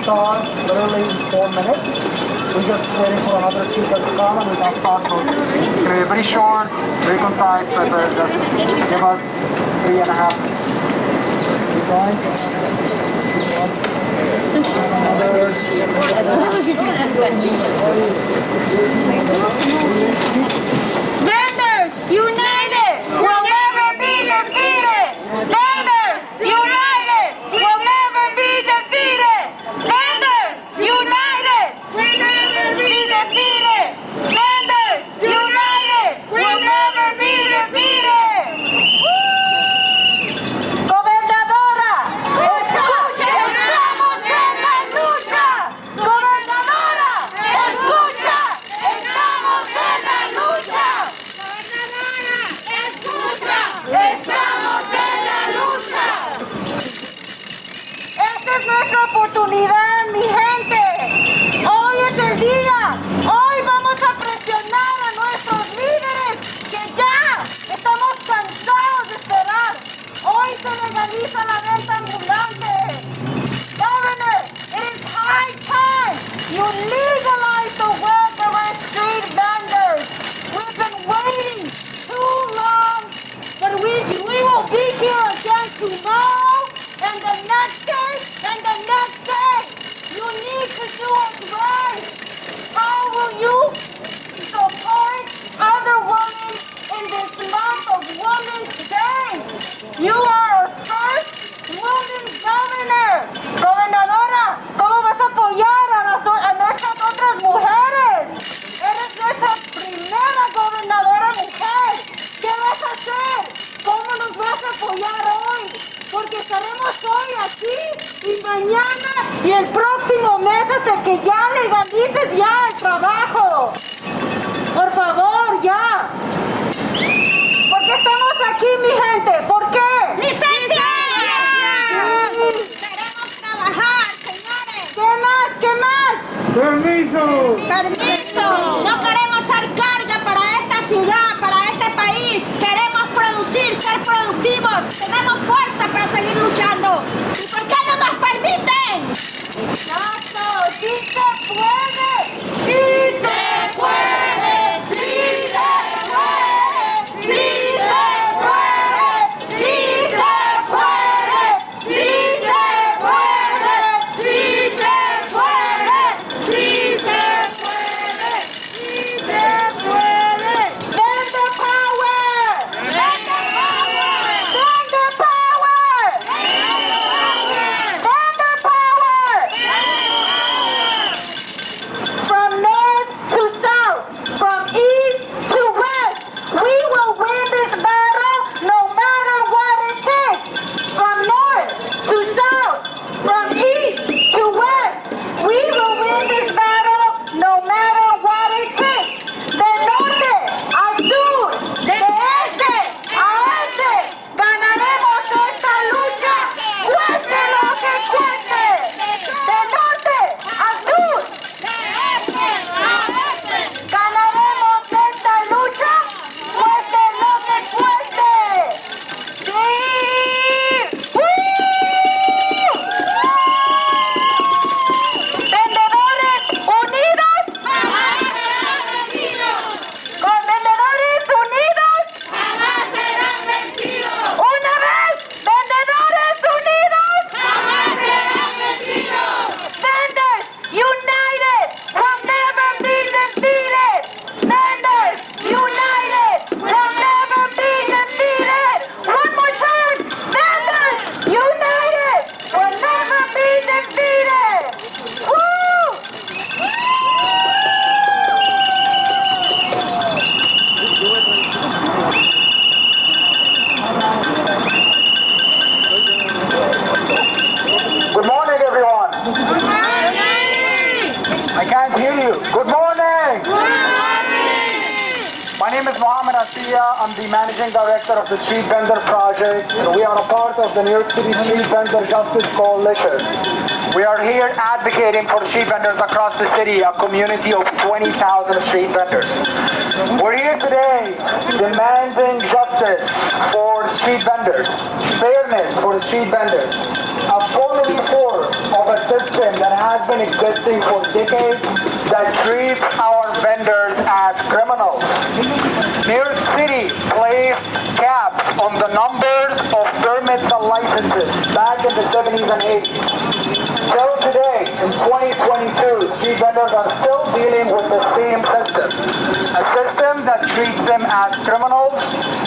start literally in 4 minutes. We're just waiting for another speaker to come and we can start. So it's going to be very short, very concise, but just give us 3.5 minutes. Keep going. Vendors united will never be defeated. Vendors united will never be defeated. Vendors united will never be defeated. Vendors united will never be defeated. Gobernadora, escuche, estamos en la lucha. Gobernadora, escucha, estamos en la lucha. Estamos en la lucha. Esta es nuestra oportunidad, mi gente. Hoy es el día. Hoy vamos a presionar a nuestros líderes que ya estamos cansados de esperar. Hoy se legaliza la venta ambulante. Governor, it is high time you legalize the work around street vendors. We've been waiting too long. But we will be here again tomorrow, and the next day, and the next day. You need to do it right. How will you support other women in this month of Women's Day? You are our first woman governor. Gobernadora, ¿cómo vas a apoyar a nuestras otras mujeres? Eres nuestra primera gobernadora mujer. ¿Qué vas a hacer? ¿Cómo nos vas a apoyar hoy? Porque estaremos hoy aquí y mañana y el próximo mes hasta que ya legalices ya el trabajo. Por favor, ya. ¿Por qué estamos aquí, mi gente? ¿Por qué? ¡Licencia! Sí. Queremos trabajar, señores. ¿Qué más? ¿Qué más? ¡Permiso! Permiso. No queremos ser carga para esta ciudad, para este país. Queremos producir, ser productivos. Tenemos fuerza para seguir luchando. ¿Y por qué no nos permiten? Exacto. ¡Sí se puede! ¡Sí se puede! ¡Sí se puede! ¡Sí se puede! ¡Sí se puede! ¡Sí se puede! ¡Sí se puede! ¡Sí se puede! ¡Sí se puede! ¡Vende power! ¡Vende power! ¡Vende power! ¡Vende power! From north to south, from east to west, we will win this battle no matter what it takes. From north to south, from east to west, we will win this battle no matter what it takes. De norte a sur, de este a oeste, ganaremos esta lucha, cueste lo que cueste. De norte a sur, ganaremos esta lucha, cueste lo que cueste. ¡Sí! ¡Vendedores unidos! ¡Jamás serán vencidos! ¡Con vendedores unidos! ¡Jamás serán vencidos! ¡Una vez! ¡Vendedores unidos! ¡Jamás serán vencidos! Vendors united will never be defeated! Vendors united will never be defeated! One more time! Vendors united will never be defeated! Woo! Good morning, everyone. I can't hear you. Good morning. My name is Mohammed Asiya. I'm the managing director of the Street Vendor Project. We are a part of the New York City Street Vendor Justice Coalition. We are here advocating for street vendors across the city, a community of 20,000 street vendors. We're here today demanding justice for street vendors, fairness for street vendors, a full reform of a system that has has been existing for decades that treats our vendors as criminals. New York City placed caps on the numbers of permits and licenses back in the 70s and 80s. Till today, in 2022, street vendors are still dealing with the same system. A system that treats them as criminals,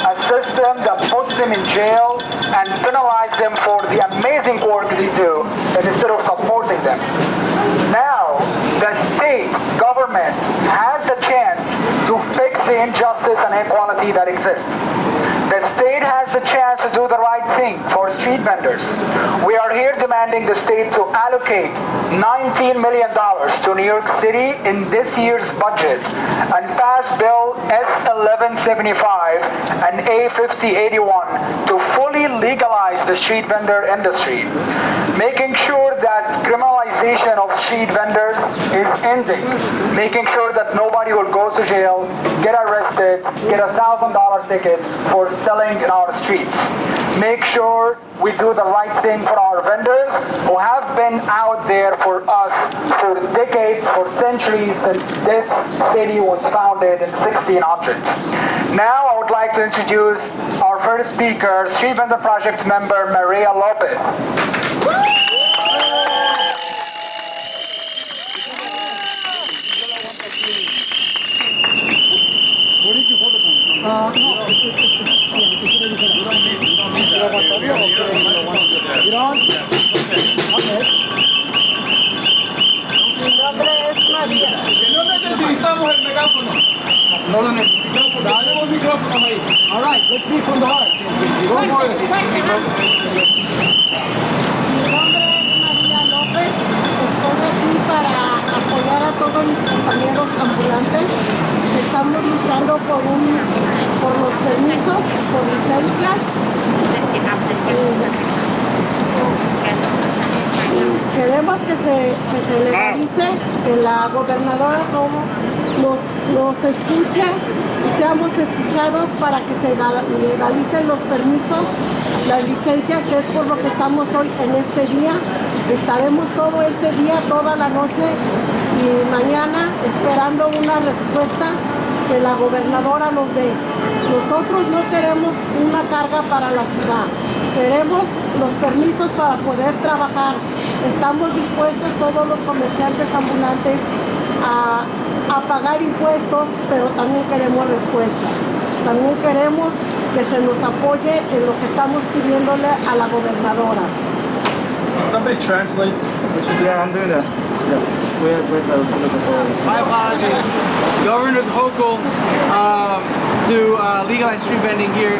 a system that puts them in jail and penalizes them for the amazing work they do instead of supporting them. Now, the state government has the chance to fix the injustice and inequality that exists. The state has the chance to do the right thing for street vendors. We are here demanding the state to allocate $19 million to New York City in this year's budget and pass Bill S1175 and A5081 to fully legalize the street vendor industry, making sure that criminalization of street vendors is ending, making sure that nobody will go to jail, get arrested, get a $1,000 ticket for selling in our streets. Make sure we do the right thing for our vendors who have been out there for us for decades, for centuries, since this city was founded in 1600s. Now I would like to introduce our first speaker, Street Vendor Project member Maria Lopez. No lo necesitamos. Dale los micrófonos ahí. All right, let's speak from the heart. Mi nombre es María López. Estoy aquí para apoyar a todos mis compañeros ambulantes. Estamos luchando por los permisos, por licencias. Queremos que se legalice, que la gobernadora nos escuche y seamos escuchados para que se legalicen los permisos, las licencias, que es por lo que estamos hoy en este día. Estaremos todo este día, toda la noche y mañana esperando una respuesta que la gobernadora nos dé. Nosotros no queremos una carga para la ciudad, queremos los permisos para poder trabajar. Estamos dispuestos todos los comerciantes ambulantes a pagar impuestos, pero también queremos respuestas. También queremos que se nos apoye en lo que estamos pidiéndole a la gobernadora. Somebody translate. Yeah, I'm doing that. My apologies. Governor Hochul to legalize street vending here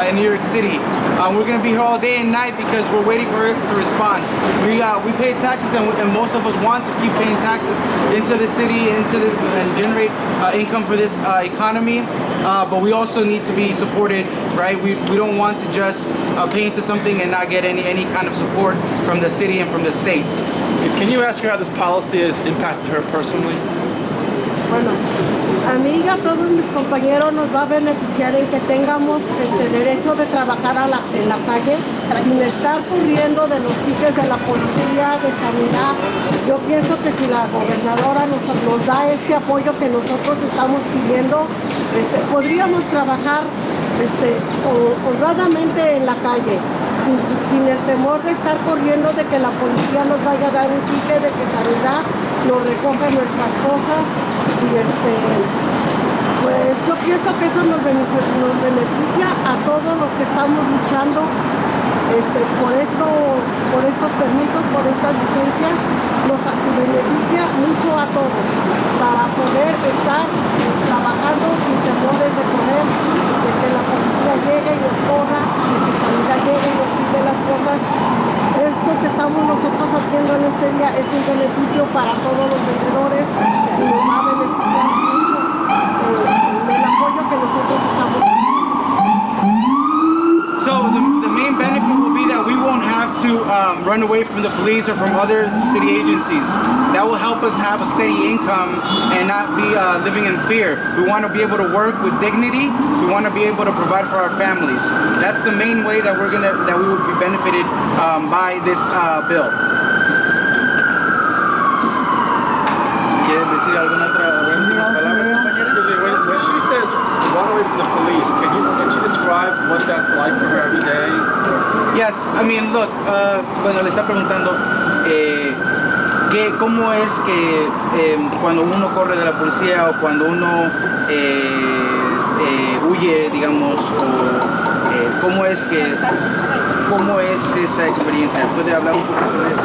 in New York City. We're going to be here all day and night because we're waiting for her to respond. We pay taxes and most of us want to keep paying taxes into the city, and generate income for this economy. But we also need to be supported, right? We don't want to just pay into something and not get any kind of support from the city and from the state. Can you ask her how this policy has impacted her personally? Bueno, a mí y a todos mis compañeros nos va a beneficiar en que tengamos derecho de trabajar en la calle sin estar corriendo de los tickets de la policía, de sanidad. Yo pienso que si la gobernadora nos da este apoyo que nosotros estamos pidiendo, podríamos trabajar honradamente en la calle, sin el temor de estar corriendo de que la policía nos vaya a dar un ticket, de que sanidad nos recoge nuestras cosas. Y pues yo pienso que eso nos beneficia a todos los que estamos luchando por estos permisos, por estas licencias. Nos beneficia mucho a todos para poder estar trabajando sin temores de poder, de que la policía llegue y nos corra, de que sanidad llegue y nos quite las cosas. Esto que estamos nosotros haciendo en este día es un beneficio para todos los vendedores y nos va a beneficiar mucho el apoyo que nosotros estamos dando. So the main benefit will be that we won't have to run away from the police or from other city agencies. That will help us have a steady income and not be living in fear. We want to be able to work with dignity. We want to be able to provide for our families. That's the main way that we will be benefited by this bill. decir alguna otra últimas palabras, compañeras? When she says run away from the police, can she describe what that's like for her every day? Yes, I mean, look, bueno, le está preguntando cómo es que cuando uno corre de la policía o cuando uno huye, digamos, o cómo es esa experiencia. ¿Puede hablar un poco sobre eso?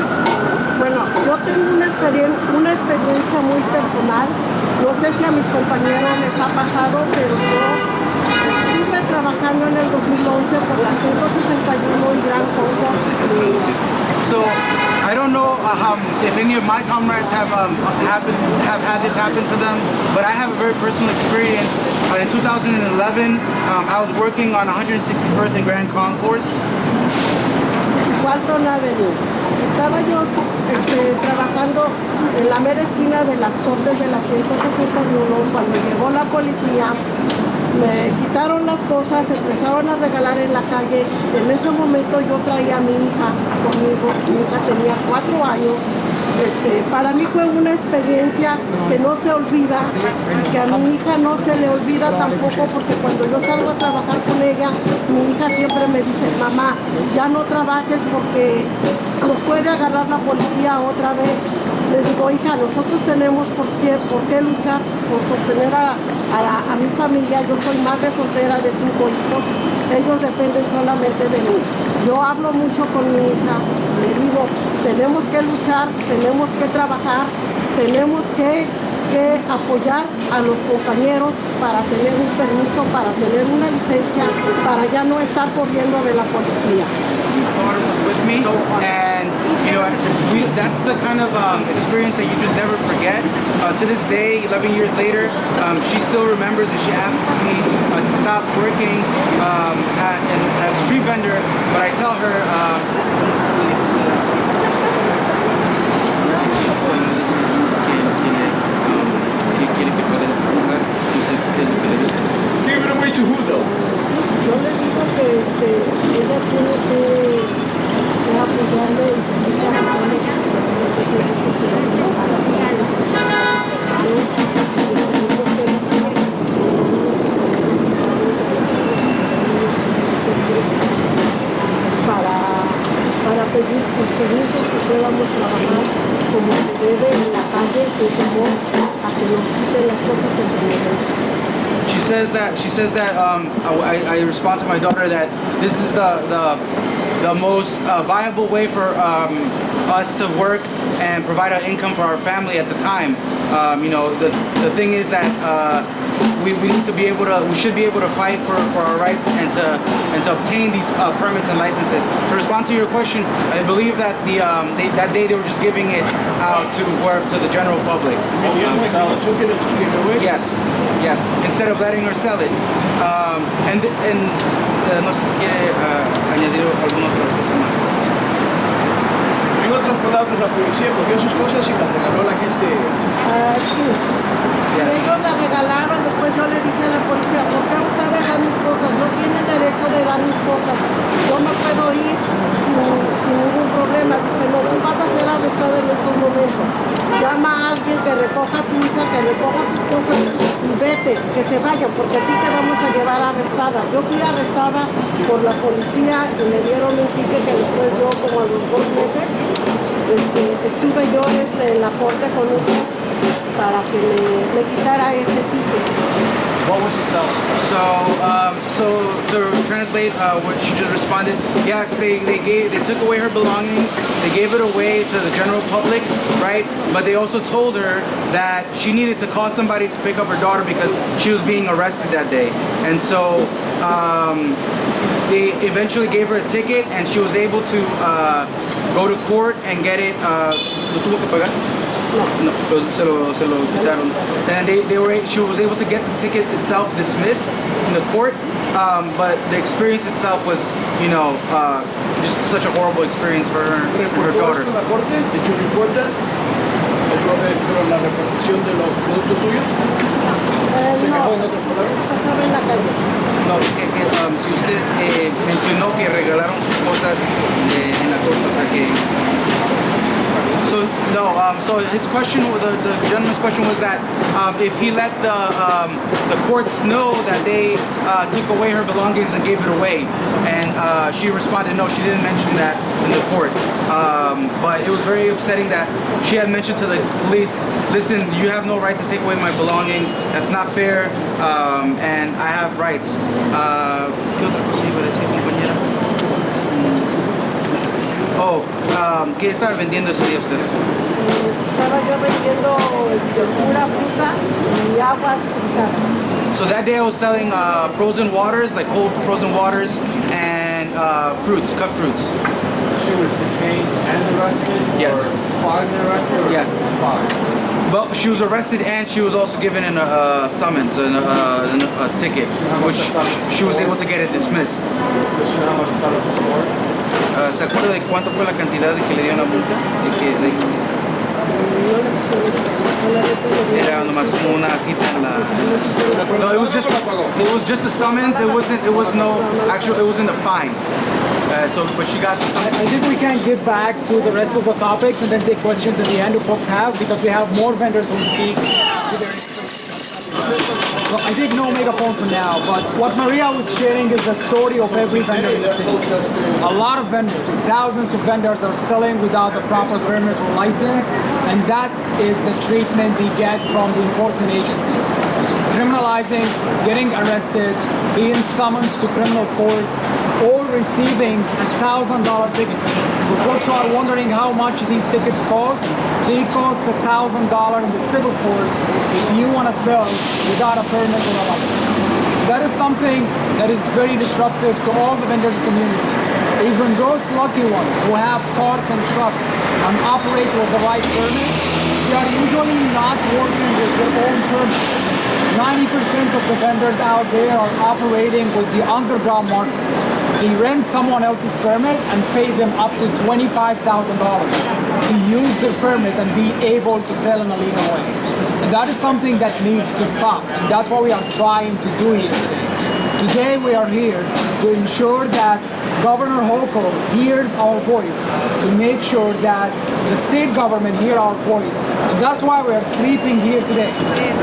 Bueno, yo tengo una experiencia muy personal. No sé si a mis compañeros les ha pasado, pero yo estuve trabajando en el 2011 por la 161 y Gran Concord. So, I don't know if any of my comrades have had this happen to them, but I have a very personal experience. In 2011, I was working on 161st and Grand Concourse. Walton Avenue. Estaba yo trabajando en la mera esquina de las Cortes de la 161 cuando llegó la policía. Me quitaron las cosas, empezaron a regalar en la calle. En ese momento yo traía a mi hija conmigo. Mi hija tenía 4 años. Para mí fue una experiencia que no se olvida y que a mi hija no se le olvida tampoco, porque cuando yo salgo a trabajar con ella, mi hija siempre me dice: mamá, ya no trabajes porque nos puede agarrar la policía otra vez. Le digo: hija, nosotros tenemos por qué luchar por sostener a mi familia. Yo soy madre soltera de 5 hijos, ellos dependen solamente de mí. Yo hablo mucho con mi hija, le digo: tenemos que luchar, tenemos que trabajar, tenemos que apoyar a los compañeros para tener un permiso, para tener una licencia, para ya no estar corriendo de la policía. Daughter was with me, and you know, that's the kind of experience that you just never forget. To this day, 11 years later, she still remembers, and she asks me to stop working as a street vendor. But I tell her, Giving away to who though? Yo le digo que ella tiene que apoyarme para pedir permisos que podamos trabajar como se debe en la calle, que como a que nos quiten las cosas entre nosotros. She says that I respond to my daughter that this is the most viable way for us to work and provide an income for our family at the time. You know, the thing is that we need to be able to, we should be able to fight for our rights and to obtain these permits and licenses. To respond to your question, I believe that that day they were just giving it out to the general public. Yes. Instead of letting her sell it. No sé si quiere añadir alguna otra cosa más. En otras palabras, la policía cogió sus cosas y las regaló a la gente. Sí. Ellos la regalaron, después yo le dije a la policía: ¿por qué usted deja mis cosas? No tiene derecho de dar mis cosas. Yo me puedo ir sin ningún problema. Dice: no, tú vas a ser arrestado en estos momentos. Llama a alguien que recoja a tu hija, que recoja sus cosas y vete, que se vayan, porque a ti te vamos a llevar arrestada. Yo fui arrestada por la policía y me dieron un ticket que después yo, como a los 2 meses, estuve yo en la corte con un juez para que me quitara ese ticket. What was she selling? So to translate what she just responded, yes, they took away her belongings, they gave it away to the general public, right? But they also told her that she needed to call somebody to pick up her daughter because she was being arrested that day. And so they eventually gave her a ticket, and she was able to go to court and get it. ¿Lo tuvo que pagar? No, se lo quitaron. And she was able to get the ticket itself dismissed in the court, but the experience itself was, you know, just such a horrible experience for her daughter. ¿La corte? ¿Did you report that? ¿Por la repartición de los productos suyos? ¿Se quejó en otras palabras? Estaba en la calle. No, si usted mencionó que regalaron sus cosas en la corte, o sea que... So So his question, the gentleman's question was that if he let the courts know that they took away her belongings and gave it away, and she responded, no, she didn't mention that in the court. But it was very upsetting that she had mentioned to the police, listen, you have no right to take away my belongings. That's not fair, and I have rights. ¿Qué otra cosa iba a decir, compañera? ¿Qué estaba vendiendo ese día usted? Estaba yo vendiendo pura fruta y agua purificada. So that day I was selling frozen waters, like cold frozen waters, and fruits, cut fruits. She was detained and arrested? Yes. Or fined and arrested? Or Yeah. fined? But she was arrested and she was also given a summons, a ticket, which she was able to get it dismissed. Does she know how much it's out of the store? ¿Se acuerda de cuánto fue la cantidad de que le dieron la multa? Era nomás como una cita en la... No, it was just a summons. It wasn't a fine. But she got the summons. I think we can get back to the rest of the topics and then take questions at the end if folks have, because we have more vendors who speak to their Well, I think no megaphone for now, but what Maria was sharing is the story of every vendor in the city. A lot of vendors, thousands of vendors are selling without the proper permit or license, and that is the treatment they get from the enforcement agencies. Criminalizing, getting arrested, being summoned to criminal court, or receiving $1,000 ticket. For folks who are wondering how much these tickets cost, they cost $1,000 in the civil court if you want to sell without a permit or a license. That is something that is very disruptive to all the vendors community. Even those lucky ones who have cars and trucks and operate with the right permit, they are usually not working with their own permit. 90% of the vendors out there are operating with the underground market. They rent someone else's permit and pay them up to $25,000 to use their permit and be able to sell in a legal way. And that is something that needs to stop. And that's what we are trying to do here today. Today we are here to ensure that Governor Hochul hears our voice, to make sure that the state government hears our voice. And that's why we are sleeping here today.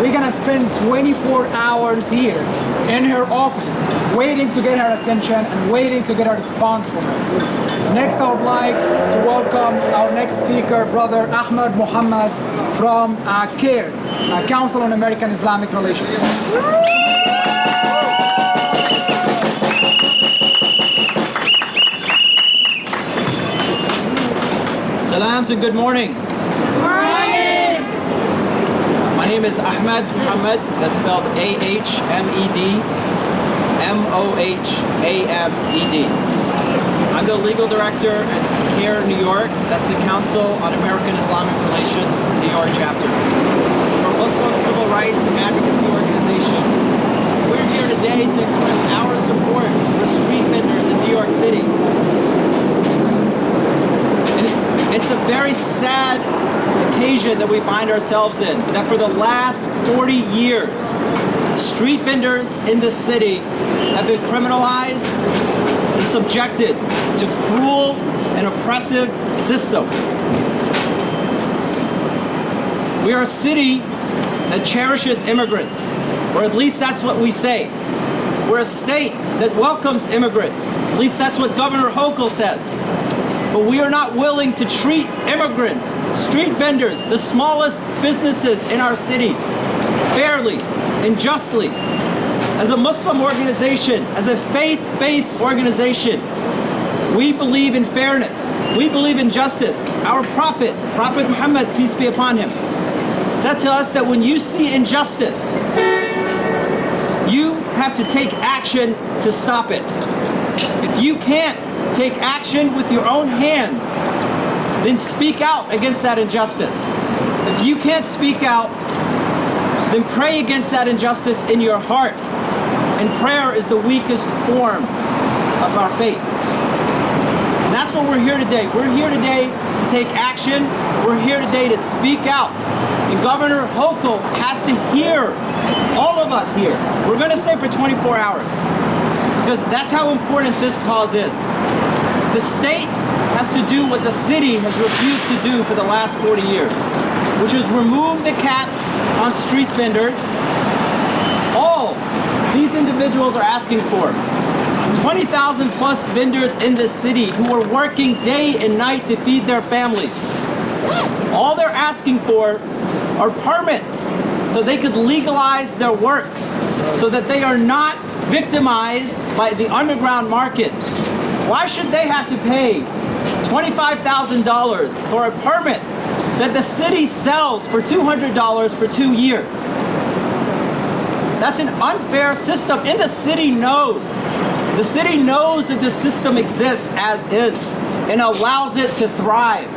We're gonna spend 24 hours here in her office, waiting to get her attention and waiting to get a response from her. Next, I would like to welcome our next speaker, Brother Ahmed Muhammad from CARE, Council on American Islamic Relations. Salams and good morning. Morning. My name is Ahmed Muhammad, that's spelled A-H-M-E-D, M-O-H-A-M-E-D. I'm the legal director at CARE New York, that's the Council on American Islamic Relations New York chapter. We're a Muslim civil rights and advocacy organization. We're here today to express our support for street vendors in New York City. It's a very sad occasion that we find ourselves in, that for the last 40 years, street vendors in this city have been criminalized and subjected to cruel and oppressive system. We are a city that cherishes immigrants, or at least that's what we say. We're a state that welcomes immigrants, at least that's what Governor Hochul says. But we are not willing to treat immigrants, street vendors, the smallest businesses in our city, fairly and justly. As a Muslim organization, as a faith-based organization, we believe in fairness. We believe in justice. Our Prophet Muhammad, peace be upon him, said to us that when you see injustice, you have to take action to stop it. If you can't take action with your own hands, then speak out against that injustice. If you can't speak out, then pray against that injustice in your heart. And prayer is the weakest form of our faith. And that's what we're here today. We're here today to take action. We're here today to speak out. And Governor Hochul has to hear all of us here. We're going to stay for 24 hours. Because that's how important this cause is. The state has to do what the city has refused to do for the last 40 years, which is remove the caps on street vendors. All these individuals are asking for 20,000 plus vendors in this city who are working day and night to feed their families. All they're asking for are permits so they could legalize their work, so that they are not victimized by the underground market. Why should they have to pay $25,000 for a permit that the city sells for $200 for 2 years? That's an unfair system, and the city knows. The city knows that this system exists as is and allows it to thrive.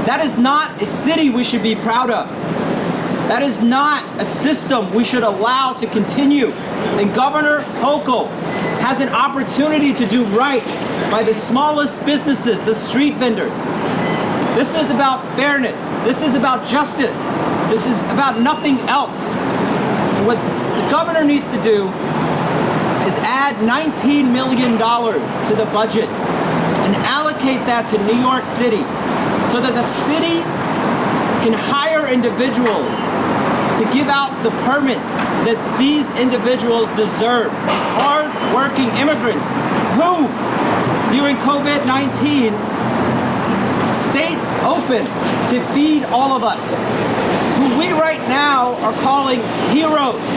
That is not a city we should be proud of. That is not a system we should allow to continue. And Governor Hochul has an opportunity to do right by the smallest businesses, the street vendors. This is about fairness. This is about justice. This is about nothing else. What the governor needs to do is add $19 million to the budget and allocate that to New York City so that the city can hire individuals to give out the permits that these individuals deserve. These hard-working immigrants who, during COVID-19, stayed open to feed all of us, who we right now are calling heroes.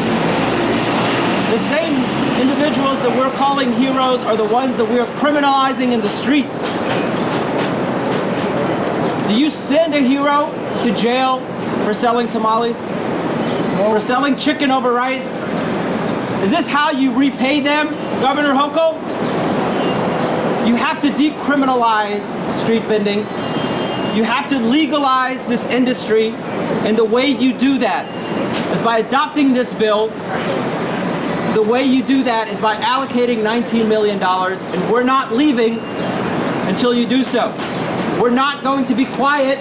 The same individuals that we're calling heroes are the ones that we're criminalizing in the streets. Do you send a hero to jail for selling tamales? For selling chicken over rice? Is this how you repay them, Governor Hochul? You have to decriminalize street vending. You have to legalize this industry, and the way you do that is by adopting this bill. The way you do that is by allocating $19 million, and we're not leaving until you do so. We're not going to be quiet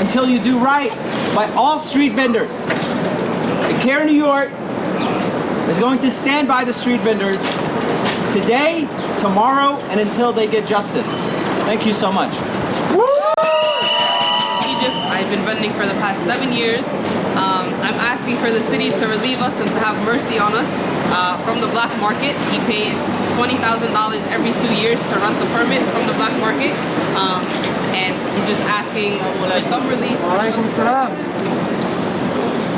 until you do right by all street vendors. The CARE New York is going to stand by the street vendors today, tomorrow, and until they get justice. Thank you so much. Egypt. I've been vending for the past 7 years. I'm asking for the city to relieve us and to have mercy on us from the black market. He pays $20,000 every 2 years to rent the permit from the black market. And he's just asking for some relief.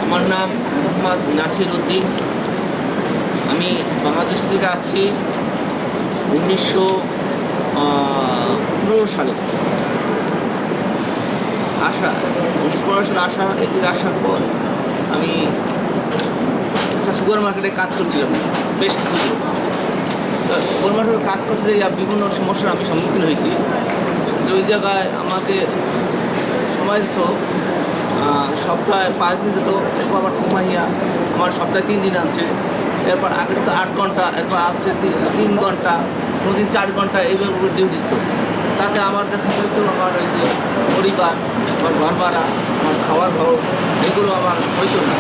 আমার নাম মোহাম্মদ নাসির উদ্দিন। আমি বাংলাদেশ থেকে আছি 1915 সালে। 1915 সালে এদিকে আসার পর আমি একটা সুপার মার্কেটে কাজ করছিলাম বেশ কিছুদিন। সুপার মার্কেটে কাজ করতে যাই বিভিন্ন সমস্যার আমি সম্মুখীন হয়েছি। ওই জায়গায় আমাকে সময় দিত সপ্তাহে 5 দিন যেত, এরপর আবার কমাইয়া আমার সপ্তাহে 3 দিন আছে, এরপর আগে তো 8 ঘন্টা, এরপর আছে 3 ঘন্টা, কোনোদিন 4 ঘন্টা এইভাবে ডিউটি দিত। তাতে আমার দেখা যেত আমার ওই যে পরিবার, আমার ঘর ভাড়া, আমার খাওয়ার খরচ এগুলো আমার হইত না।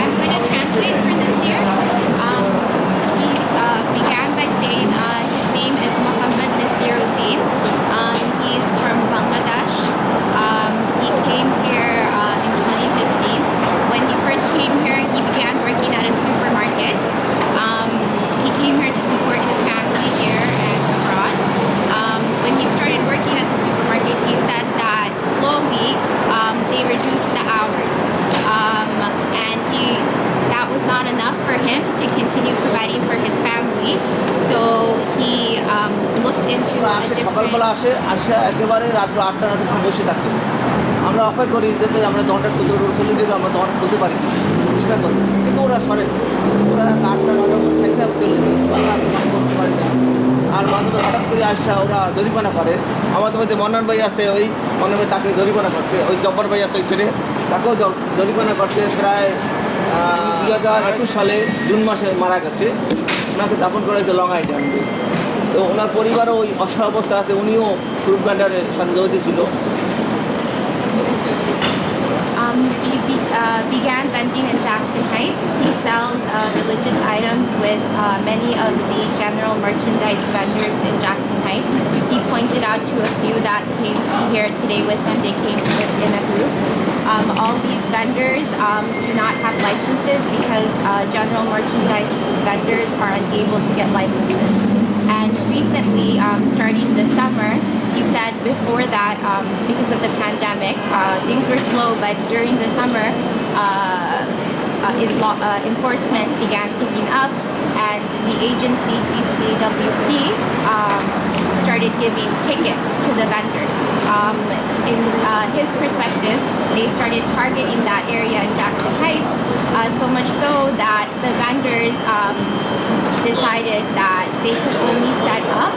I'm going to translate for this year. He began by saying his name is Mohammed Nasiruddin. He's from Bangladesh. He came here in 2015. When he first came here, he began working at a supermarket. He came here to support his family here and abroad. When he started working at the supermarket, he said that slowly they reduced the hours. And that was not enough for him to continue providing for his family. So he looked into a different... সকালবেলা আসে একেবারে রাত্র 8টা 9টার সময় বসে থাকতে। আমরা অপেক্ষা করি যাতে আমরা দোকানটা খুলতে চলে যাবে, আমরা দোকান খুলতে পারি, চেষ্টা করি, কিন্তু ওরা সরে, ওরা 8টা 9টার মধ্যে থেকে চলে যাবে, করতে পারি না। আর মাঝে মাঝে হঠাৎ করে আসা ওরা জরিমানা করে। আমাদের মধ্যে মন্নান ভাই আছে, ওই মন্নান ভাই তাকে জরিমানা করছে, ওই জব্বর ভাই আছে ওই ছেলে, তাকেও জরিমানা করছে। প্রায় 2021 সালে জুন মাসে মারা গেছে, ওনাকে দাপন করা হয়েছে লং আইল্যান্ডে। তো ওনার পরিবারও ওই অসহায় অবস্থা আছে, উনিও ফ্রুট ভ্যান্ডারের সাথে জড়িত ছিল। He began vending in Jackson Heights. He sells religious items with many of the general merchandise vendors in Jackson Heights. He pointed out to a few that came here today with him. They came in a group. All these vendors do not have licenses because general merchandise vendors are unable to get licenses. And recently, starting this summer, he said before that, because of the pandemic, things were slow, but during the summer, enforcement began picking up, and the agency DCWP started giving tickets to the vendors. In his perspective, they started targeting that area in Jackson Heights, so much so that the vendors decided that they could only set up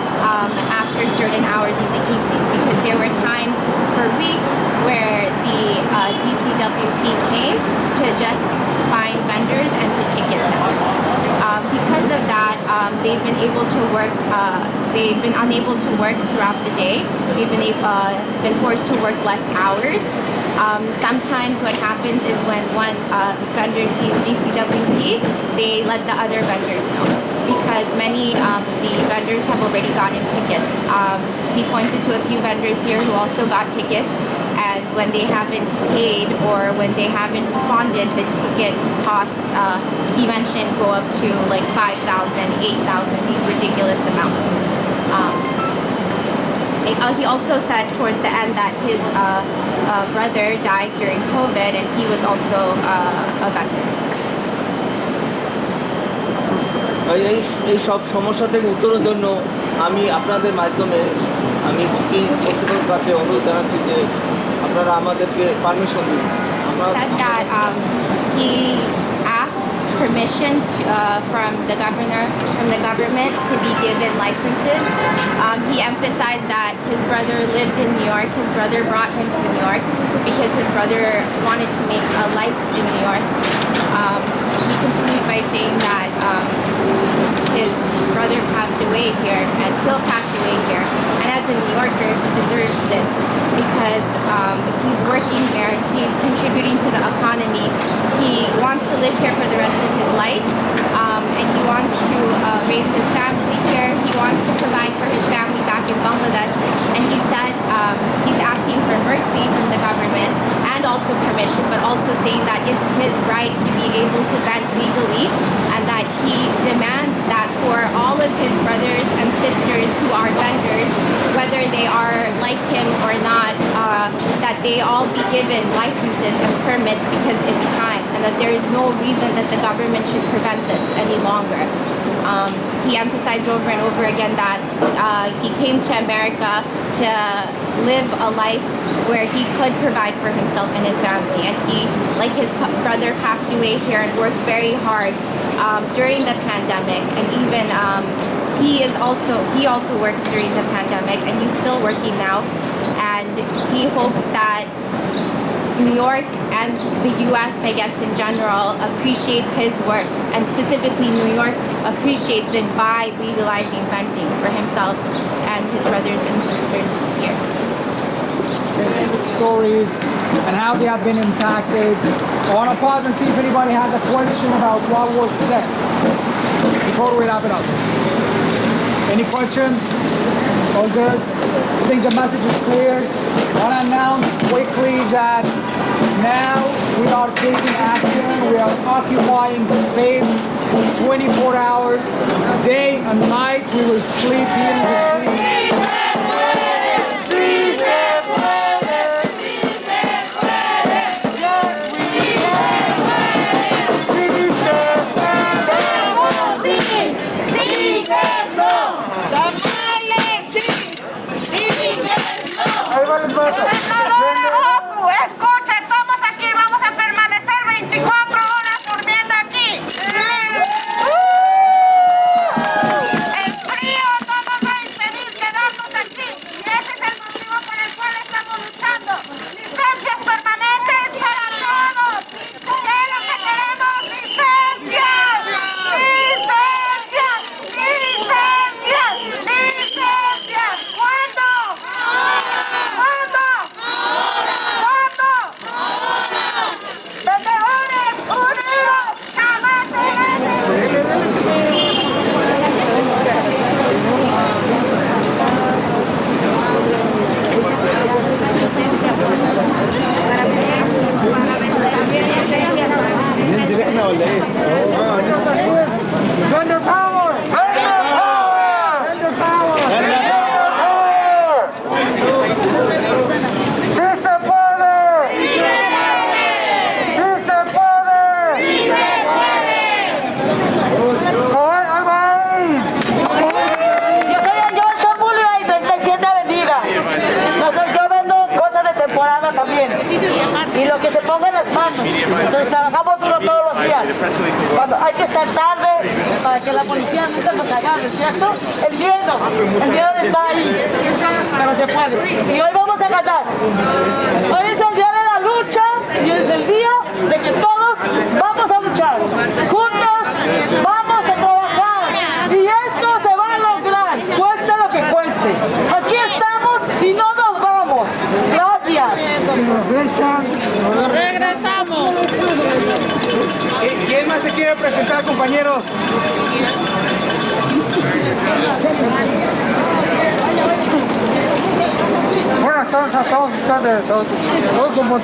after certain hours in the evening, because there were times for weeks where the DCWP came to just find vendors and to ticket them. Because of that, they've been able to work. They've been unable to work throughout the day. They've been forced to work less hours. Sometimes what happens is when one vendor sees DCWP, they let the other vendors know, because many of the vendors have already gotten tickets. He pointed to a few vendors here who also got tickets, and when they haven't paid or when they haven't responded, the ticket costs, he mentioned, go up to like $5,000, $8,000, these ridiculous amounts. He also said towards the end that his brother died during COVID, and he was also a vendor. এই সব সমস্যা থেকে উত্তরের জন্য আমি আপনাদের মাধ্যমে আমি সিটি কর্তৃপক্ষের কাছে অনুরোধ জানাচ্ছি যে আপনারা আমাদেরকে পারমিশন দিন। Said that he asked permission from the government to be given licenses. He emphasized that his brother lived in New York. His brother brought him to New York because his brother wanted to make a life in New York. He continued by saying that his brother passed away here and Phil passed away here, and as a New Yorker, he deserves this because he's working here, he's contributing to the economy, he wants to live here for the rest of his life, and he wants to raise his family here, he wants to provide for his family back in Bangladesh, and he said he's asking for mercy from the government and also permission, but also saying that it's his right to be able to vend legally, and that he demands that for all of his brothers and sisters who are vendors, whether they are like him or not, that they all be given licenses and permits because it's time, and that there is no reason that the government should prevent this any longer. He emphasized over and over again that he came to America to live a life where he could provide for himself and his family, and he, like his brother, passed away here and worked very hard during the pandemic, and even he also works during the pandemic, and he's still working now, and he hopes that New York and the U.S., I guess in general, appreciates his work, and specifically New York appreciates it by legalizing vending for himself and his brothers and sisters here. Stories and how they have been impacted. I want to pause and see if anybody has a question about what was said before we wrap it up. Any questions? All good? I think the message is clear. I want to announce quickly that now we are taking action. We are occupying the space 24 hours, day and night. We will sleep here in the streets. Escucha, estamos aquí, vamos a permanecer 24 horas durmiendo aquí. El frío no nos va a impedir quedarnos Vendor power! Vendor power! Vendor power! Vendor power! ¡Sí se puede! ¡Sí se puede! ¡Sí se puede! Yo soy el York Governor y 37 Avenida. Yo vendo cosas de temporada también. Y lo que se ponga en las manos. Entonces trabajamos duro todos los días. Cuando hay que estar tarde para que la policía nunca nos agarre, ¿cierto? El miedo está ahí. Pero se puede. Y hoy vamos a ganar. Hoy es el día de la lucha y es el día de que todos vamos a luchar. Juntos vamos a trabajar. Y esto se va a lograr, cueste lo que cueste. Aquí estamos y no nos vamos. Gracias. Regresamos. ¿Quién más se quiere presentar, compañeros? Buenas tardes a todos ustedes. Hoy como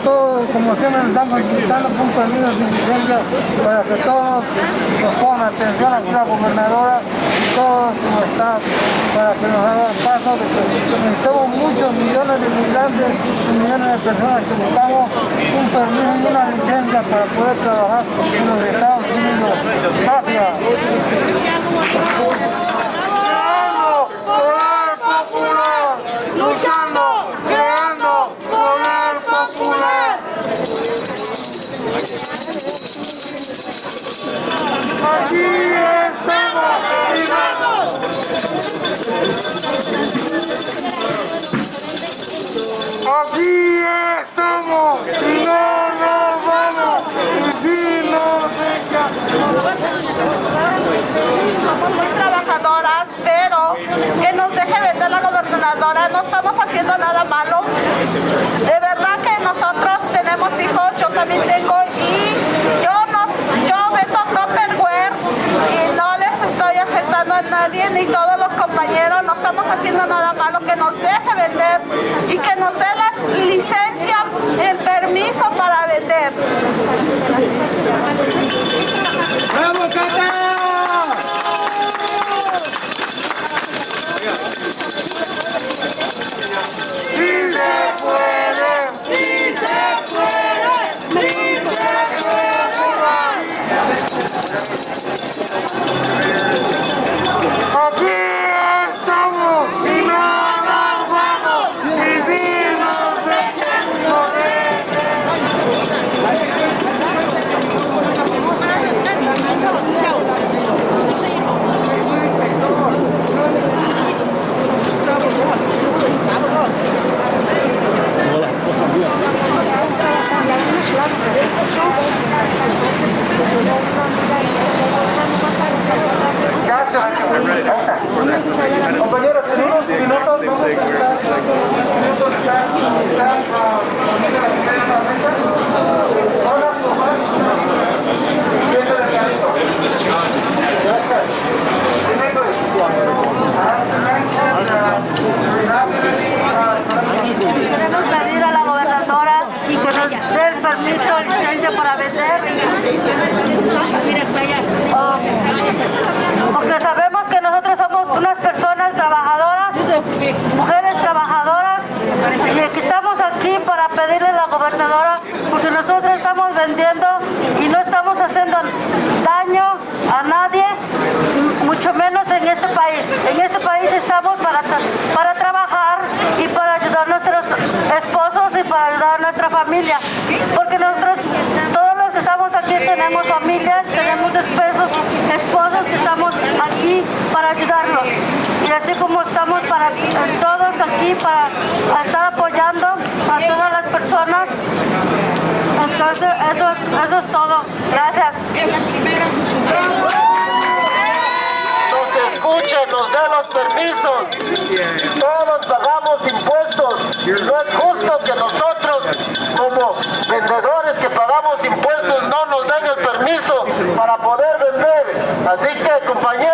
siempre nos estamos dando un permiso de diligencia para que todos nos pongan atención aquí a la gobernadora y todos su staff para que nos hagan paso de que necesitamos muchos millones de inmigrantes y millones de personas que buscamos un permiso y una licencia para poder trabajar en los Estados Unidos. Gracias. Luchando, creando poder popular. Aquí estamos y vamos. Aquí estamos y no nos vamos. Y si nos deja. Somos muy trabajadoras, pero que nos deje vender la gobernadora, no estamos haciendo nada malo. De verdad que nosotros tenemos hijos, yo también tengo, y yo vendo Tupperware y no les estoy afectando a nadie, ni todos los compañeros, no estamos haciendo nada malo, que nos deje vender y que nos dé la licencia, el permiso para vender. ¡Bravo, Cata! ¡Sí se puede! ¡Sí se puede! ¡Sí se puede! Aquí estamos y no nos vamos. Y si nos dejan correr. Compañeros, tenemos minutos. Queremos pedir a la gobernadora y que nos dé el permiso, licencia para vender. Porque sabemos que nosotros somos unas personas trabajadoras, mujeres trabajadoras, y que estamos aquí para pedirle a la gobernadora, porque nosotros estamos vendiendo y no estamos haciendo daño a nadie, mucho menos en este país. En este país estamos para trabajar y para ayudar a nuestros esposos y para ayudar a nuestra familia, porque nosotros, todos los que estamos aquí, tenemos familias, tenemos esposos que estamos aquí para ayudarlos, y así como estamos todos aquí para estar apoyando a todas las personas. Entonces eso es todo. Gracias. Nos escuchen, nos den los permisos. Todos pagamos impuestos. No es justo que nosotros, como vendedores que pagamos impuestos, no nos den el permiso para poder vender. Así que, compañeros,